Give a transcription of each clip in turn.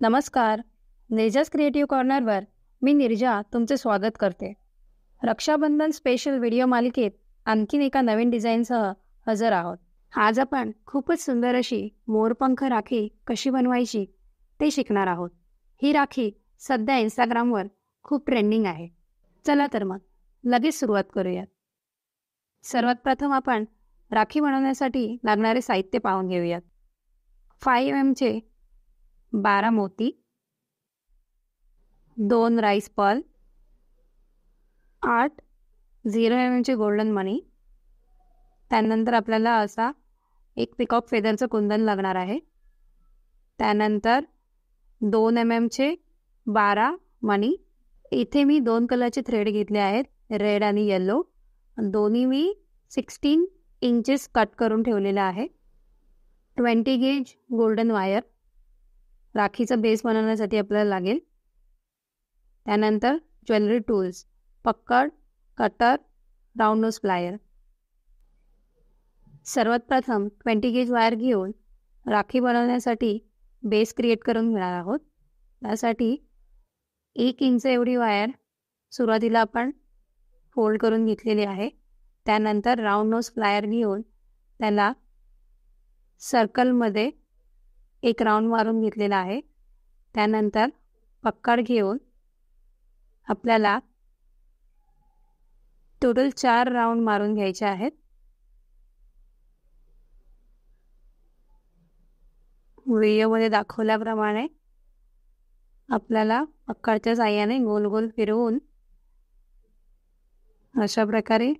नमस्कार. निर्जास क्रिएटिव्ह कॉर्नरवर मी निर्जा तुमचे स्वागत करते. रक्षाबंधन स्पेशल व्हिडिओ मालिकेत आणखीन एका नवीन डिझाईनसह हजर आहोत. आज आपण खूपच सुंदर अशी मोरपंख राखी कशी बनवायची ते शिकणार आहोत. ही राखी सध्या इंस्टाग्रामवर खूप ट्रेंडिंग आहे. चला तर मग लगेच सुरुवात करूयात. सर्वात प्रथम आपण राखी बनवण्यासाठी लागणारे साहित्य पाहून घेऊयात. 5 mm चे 12 मोती, 2 राईस पर्ल, 8 0 mm चे गोल्डन मनी. त्यानंतर आपल्याला असा एक पिकॉक फेदरचं कुंदन लागणार आहे. त्यानंतर 2 mm चे 12 मनी. इथे मी 2 कलरचे थ्रेड घेतले आहेत, रेड आणि येलो. दोन्ही मी 16 इंचेस कट करून ठेवलेलं आहे. 20 गेज गोल्डन वायर राखीचा बेस बनवण्यासाठी आपल्याला लागेल. त्यानंतर ज्वेलरी टूल्स, पक्कड, कटर, राऊंड नोज प्लायर. सर्वात प्रथम 20 गेज वायर घेऊन राखी बनवण्यासाठी बेस क्रिएट करून घेणार आहोत. त्यासाठी 1 इंच एवढी वायर सुरुवातीला आपण फोल्ड करून घेतलेली आहे. त्यानंतर राऊंड नोज प्लायर घेऊन त्याला सर्कलमध्ये एक राऊंड मारून घेतलेला आहे. त्यानंतर पक्कड घेऊन आपल्याला टोटल 4 राऊंड मारून घ्यायचे आहेत. व्हिडिओमध्ये दाखवल्याप्रमाणे आपल्याला पक्कडच्या साहाय्याने गोल गोल फिरवून अशा प्रकारे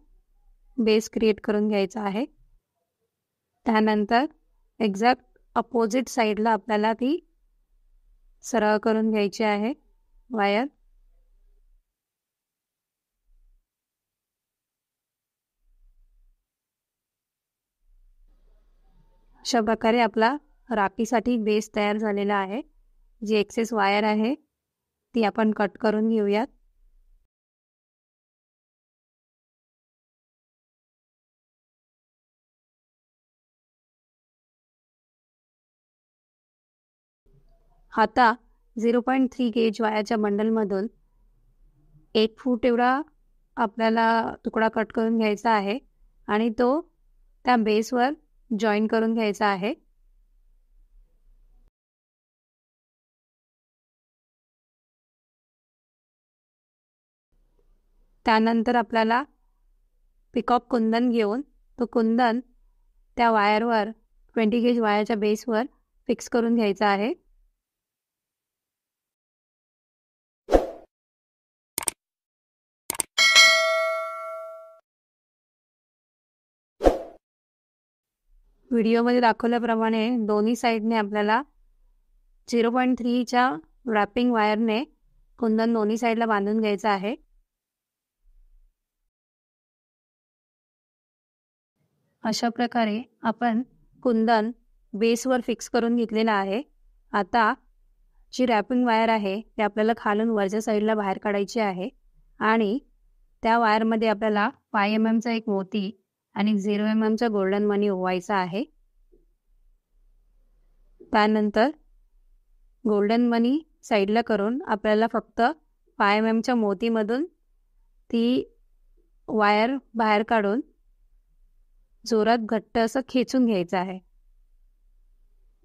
बेस क्रिएट करून घ्यायचा आहे. त्यानंतर एक्झॅक्ट अपोजिट साईडला आपल्याला ती सरळ करून घ्यायची आहे वायर. अशा प्रकारे आपला राखीसाठी बेस तयार झालेला आहे. जी एक्सेस वायर आहे ती आपण कट करून घेऊयात. आता 0.3 गेज वायरच्या बंडलमधून 1 फूट एवढा आपल्याला तुकडा कट करून घ्यायचा आहे आणि तो त्या बेसवर जॉईन करून घ्यायचा आहे. त्यानंतर आपल्याला पिकॉक कुंदन घेऊन तो कुंदन त्या वायरवर 20 गेज वायरच्या बेसवर फिक्स करून घ्यायचा आहे. व्हिडिओमध्ये दाखवल्याप्रमाणे दोन्ही साईडने आपल्याला 0.3च्या रॅपिंग वायरने कुंदन दोन्ही साईडला बांधून घ्यायचं आहे. अशा प्रकारे आपण कुंदन बेसवर फिक्स करून घेतलेलं आहे. आता जी रॅपिंग वायर आहे ती आपल्याला खालून वरच्या साईडला बाहेर काढायची आहे आणि त्या वायरमध्ये आपल्याला 5 mmचा एक मोती आणि 0 mmचा गोल्डन मनी ओवायचा आहे. त्यानंतर गोल्डन मनी साईडला करून आपल्याला फक्त 5 mmच्या मोतीमधून ती वायर बाहेर काढून जोरात घट्ट असं खेचून घ्यायचं आहे.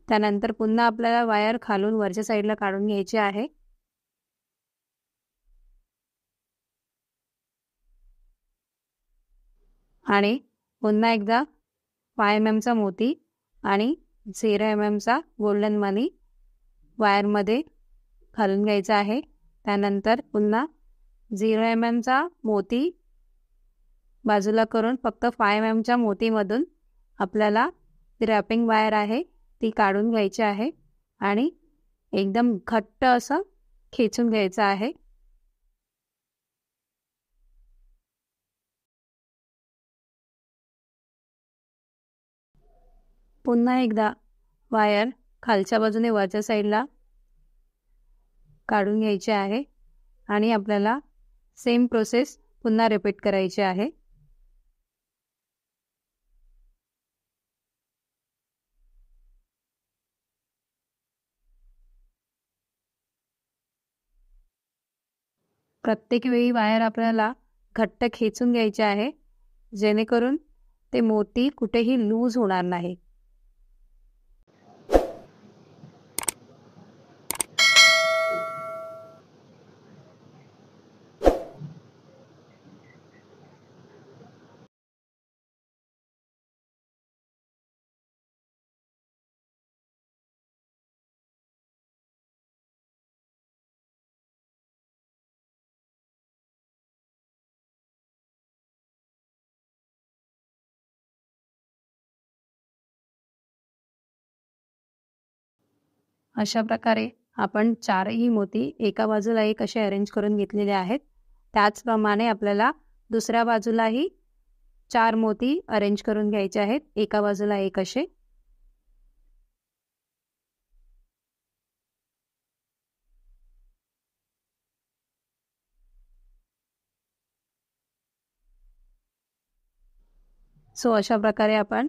त्यानंतर पुन्हा आपल्याला वायर खालून वरच्या साईडला काढून घ्यायची आहे. आणि पुन्हा एकदा 5 mmचा मोती आणि 0 mmचा गोल्डन मनी वायरमध्ये घालून घ्यायचा आहे. त्यानंतर पुन्हा 0 mmचा मोती बाजूला करून फक्त 5 mmच्या मोतीमधून आपल्याला रॅपिंग वायर आहे ती काढून घ्यायची आहे आणि एकदम घट्ट असं खेचून घ्यायचं आहे. पुन्हा एकदा वायर खालच्या बाजूने वरच्या साईडला काढून घ्यायची आहे आणि आपल्याला सेम प्रोसेस पुन्हा रिपीट करायची आहे. प्रत्येक वेळी वायर आपल्याला घट्ट खेचून घ्यायचे आहे, जेणेकरून ते मोती कुठेही लूज होणार नाही. अशा प्रकारे आपण चारही मोती एका बाजूला एक असे अरेंज करून घेतलेले आहेत. त्याचप्रमाणे आपल्याला दुसऱ्या बाजूलाही 4 मोती अरेंज करून घ्यायचे आहेत, एका बाजूला एक असे. सो अशा प्रकारे आपण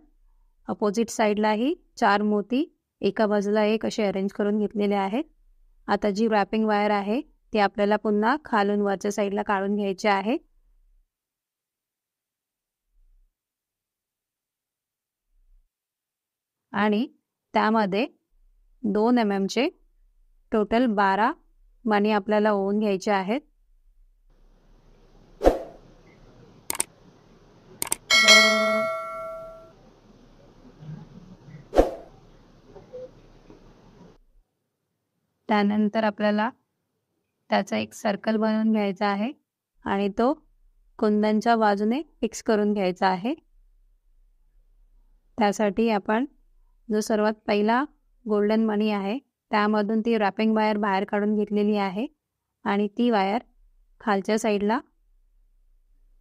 अपोजिट साईडलाही 4 मोती एका बाजूला एक असे अरेंज करून घेतलेले आहेत. आता जी रॅपिंग वायर आहे ती आपल्याला पुन्हा खालून वरच्या साईडला काढून घ्यायची आहे. आणि त्यामध्ये 2 mm चे टोटल 12 मणी आपल्याला ओवून घ्यायचे आहेत. त्यानंतर आपल्याला त्याचा एक सर्कल बनवून घ्यायचा आहे आणि तो कुंदनच्या बाजूने फिक्स करून घ्यायचा आहे. त्यासाठी आपण जो सर्वात पहिला गोल्डन मणी आहे त्यामधून ती रॅपिंग वायर बाहेर काढून घेतलेली आहे आणि ती वायर खालच्या साईडला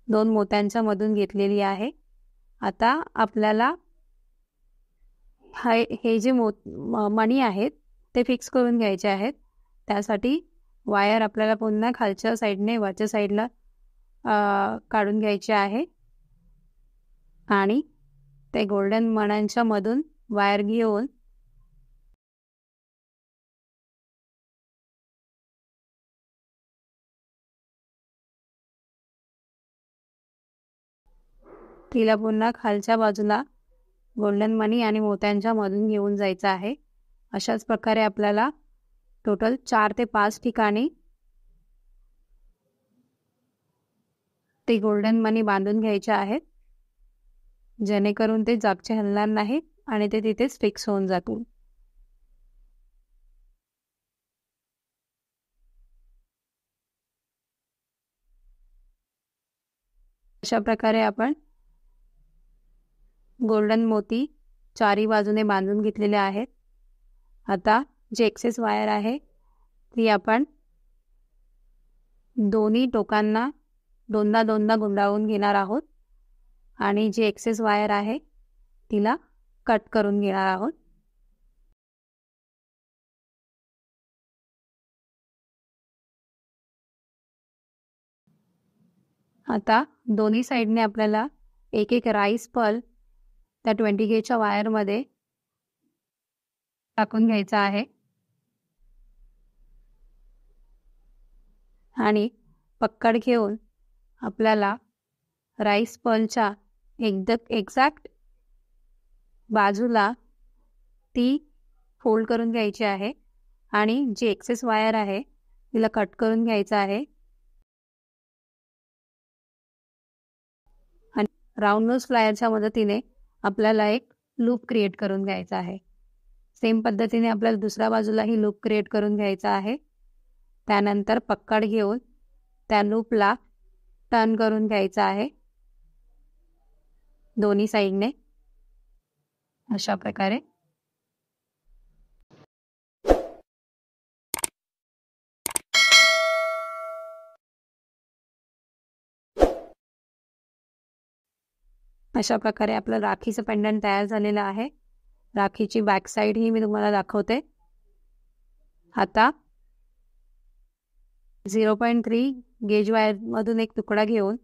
2 मोत्यांच्या मधून घेतलेली आहे. आता आपल्याला हे जे मणी आहेत ते फिक्स करून घ्यायचे आहेत. त्यासाठी वायर आपल्याला पुन्हा खालच्या साईडने वरच्या साईडला काढून घ्यायचे आहे आणि ते गोल्डन मण्यांच्या मधून वायर घेऊन तिला पुन्हा खालच्या बाजूला गोल्डन मणी आणि मोत्यांच्या मधून घेऊन जायचं आहे. अशाच प्रकारे आपल्याला टोटल 4 ते 5 ठिकाणी ते गोल्डन मणी बांधून घ्यायचे आहेत, जेणेकरून ते जागचे हलणार नाहीत आणि ते तिथेच फिक्स होऊन जातील. अशा प्रकारे आपण गोल्डन मोती चारी बाजूने बांधून घेतलेले आहेत. आता जी एक्सेस वायर आहे ती आपण दोन्ही टोकांना दोनदा गुंडाळून घेणार आहोत आणि जी एक्सेस वायर आहे तिला कट करून घेणार आहोत. आता दोन्ही साईडने आपल्याला एक एक राईस पर्ल त्या 20 गेजच्या वायरमध्ये टाकून घ्यायचा आहे आणि पक्कड घेऊन आपल्याला राईस पर्लच्या एकदम एक्झॅक्ट बाजूला ती फोल्ड करून घ्यायची आहे आणि जी एक्सेस वायर आहे तिला कट करून घ्यायचं आहे आणि राऊंड नोज फ्लायरच्या मदतीने आपल्याला एक लूप क्रिएट करून घ्यायचा आहे. सेम पद्धतीने आपल्याला दुसऱ्या बाजूलाही लूप क्रिएट करून घ्यायचा आहे. त्यानंतर पक्कड घेऊन त्या लूपला टर्न करून घ्यायचा आहे दोन्ही साईडने. अशा प्रकारे आपलं राखीचं पेंडंट तयार झालेलं आहे. राखीची बॅक साईड ही मी तुम्हाला दाखवते. आता 0.3 गेज वायर मधून एक तुकडा घेऊन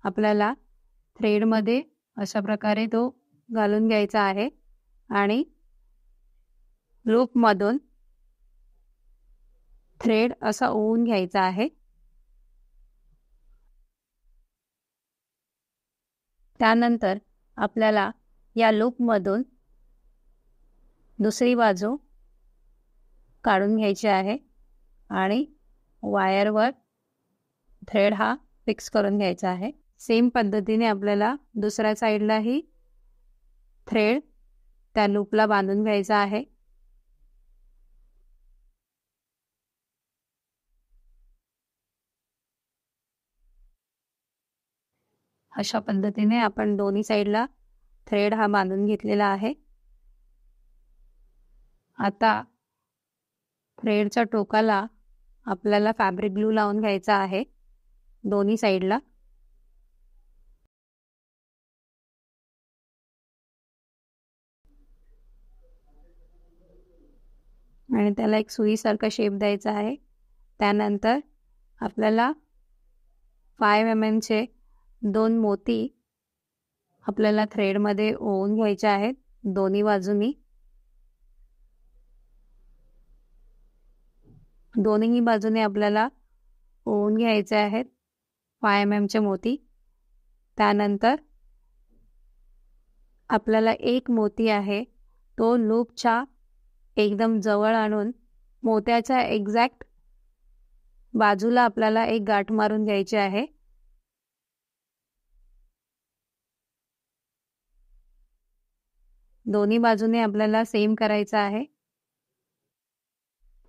आपल्याला थ्रेडमध्ये अशा प्रकारे तो घालून घ्यायचा आहे आणि लूपमधून थ्रेड असा ओवून घ्यायचा आहे. त्यानंतर आपल्याला या लूपमधून दुसरी बाजू काढून घ्यायची आहे आणि वायरवर थ्रेड हा फिक्स करून घ्यायचा आहे. सेम पद्धतीने आपल्याला दुसऱ्या साईडलाही थ्रेड त्या लूपला बांधून घ्यायचा आहे. अशा पद्धतीने आपण दोन्ही साईडला थ्रेड हा बांधून घेतलेला आहे. आता थ्रेडच्या टोकाला आपल्याला फॅब्रिक ग्लू लावून घ्यायचा आहे दोन्ही साईडला. आणि त्याला एक सुईसारखा शेप द्यायचा आहे. त्यानंतर आपल्याला 5 mm चे 2 मोती आपल्याला थ्रेडमध्ये ओवून घ्यायचे आहेत दोन्ही बाजूनी. दोन्ही बाजूने आपल्याला ओवून घ्यायचे आहेत 5 mm चे मोती. त्यानंतर आपल्याला एक मोती आहे तो लूपच्या एकदम जवळ आणून मोत्याच्या एक्झॅक्ट बाजूला आपल्याला एक गाठ मारून घ्यायची आहे. दोन्ही बाजूने आपल्याला सेम करायचं आहे.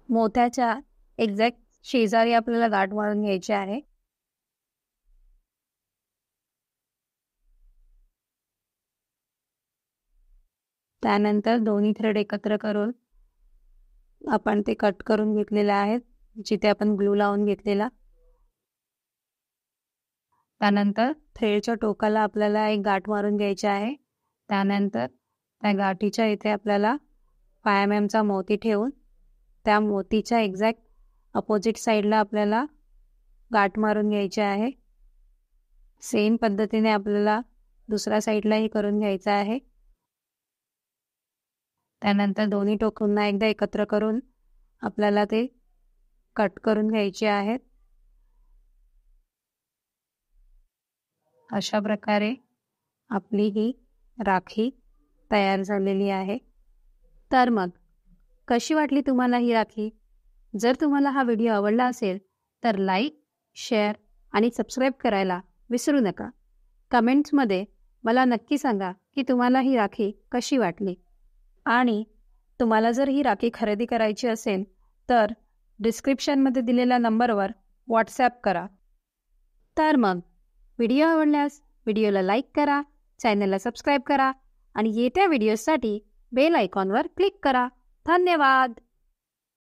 मोत्याच्या एक्झॅक्ट शेजारी आपल्याला गाठ मारून घ्यायची आहे. त्यानंतर दोन्ही थ्रेड एकत्र करून आपण ते कट करून घेतलेले आहेत जिथे आपण ग्लू लावून घेतलेला. त्यानंतर थ्रेडच्या टोकाला आपल्याला एक गाठ मारून घ्यायची आहे. त्यानंतर त्या गाठीच्या इथे आपल्याला 5 mm चा मोती ठेवून त्या मोतीच्या एक्झॅक्ट अपोजिट साईडला आपल्याला गाठ मारून घ्यायची आहे. सेम पद्धतीने आपल्याला दुसऱ्या साईडलाही करून घ्यायचं आहे. त्यानंतर दोन्ही टोक पुन्हा एकदा एकत्र करून आपल्याला ते कट करून घ्यायचे आहेत. अशा प्रकारे आपली ही राखी तयार झालेली आहे. तर मग कशी वाटली तुम्हाला ही राखी? जर तुम्हाला हा व्हिडिओ आवडला असेल तर लाईक, शेअर आणि सबस्क्राईब करायला विसरू नका. कमेंट्समध्ये मला नक्की सांगा की तुम्हाला ही राखी कशी वाटली. आणि तुम्हाला जर ही राखी खरेदी करायची असेल तर डिस्क्रिप्शनमध्ये दिलेल्या नंबरवर व्हॉट्सॲप करा. तर मग व्हिडिओ आवडल्यास व्हिडिओला लाईक करा, चॅनलला सबस्क्राईब करा आणि येत्या व्हिडिओसाठी बेल आयकॉनवर क्लिक करा. धन्यवाद.